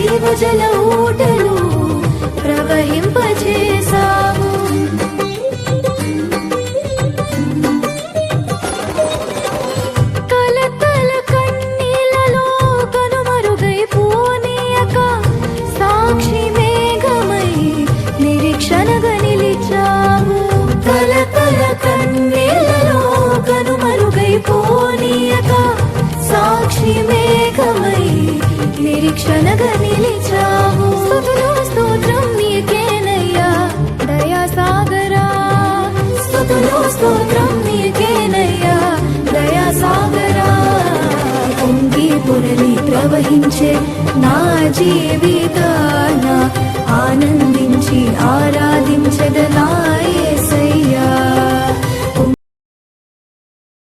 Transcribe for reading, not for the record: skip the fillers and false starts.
జీవజల ఊటలు ప్రవహింపచేసావు. కలతల కన్నీళ్ళలో కనుమరుగైపోనీయక సాక్షి మేఘమై నిరీక్షణగా నిలిచావు. కలతల కన్నీళ్ళలో కనుమరుగైపోనీయక సాక్షి మేఘమై నిరీక్షణగా నిలిచావు. స్తుతులు స్తోత్రం నీకేనయ్యా దయాసాగరా, స్తుతులు స్తోత్రం నీకేనయ్యా దయాసాగరా. పొంగి పొరలి ప్రవహించే నా జీవితాన ఆనందించి ఆరాధించదనాయే